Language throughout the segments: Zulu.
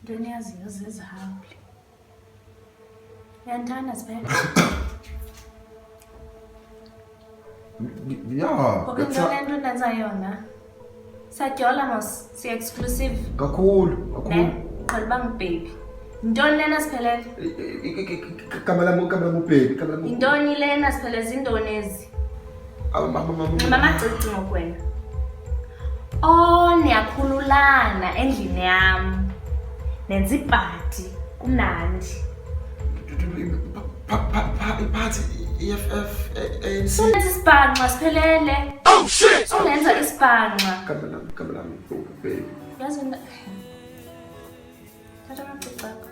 Ndoniyaziyo zizihabli. Uyandithanda Sibhele? Yeah. Ngoku into le nto ndenza yona. Sadyola mos, si-exclusive. Kakhulu. Ne? Qala uba ngubhebi. Yintoni lena Siphelele? Igama lami ubhebi. Yintoni lena Siphelele? Zintoni ezi? Mamacici ngokwena. Oh, niyakhululana endlini yam. Nenza ibhadi, kumnandi. Iphathi EFF ANC. Sunenza isibhanqa Siphelele. Oh shit! Sunenza isibhanqa. Igama lami ubhebi. Yazi nto. Thatha amacici akho.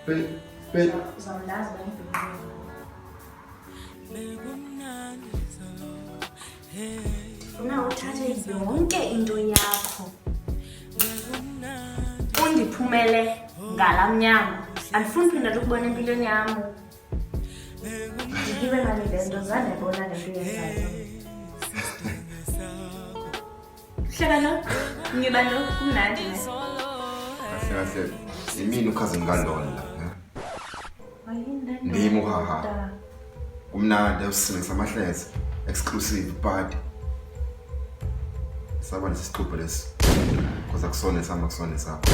Babe. Uzawundazi uba ngibhekile. Ndifuna uthathe yonke into yakho. Undiphumele ngala mnyango. Andifuni phinda ukubona empilweni yam. Ndikibe ngani le nto, zange ndibona le nto yenzayo. Hleka lo, ngiba lo, kumnandi ne. Kahle. Yimini ukhazini ngandona la. Ndimi uhaha. Kumnandi usisebenzisa amahlezi. Exclusive party. Saba nesixubho lesi. Khoza kusone sama kusone sapho.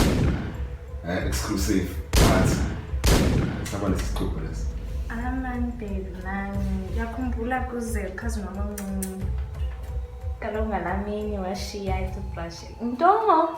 Exclusive party. Saba nesixubho lesi. Amani baby nani, yakhumbula kuze ukhazi mama mncinci. Kaloku ngalamini washiya itoothbrush. Nto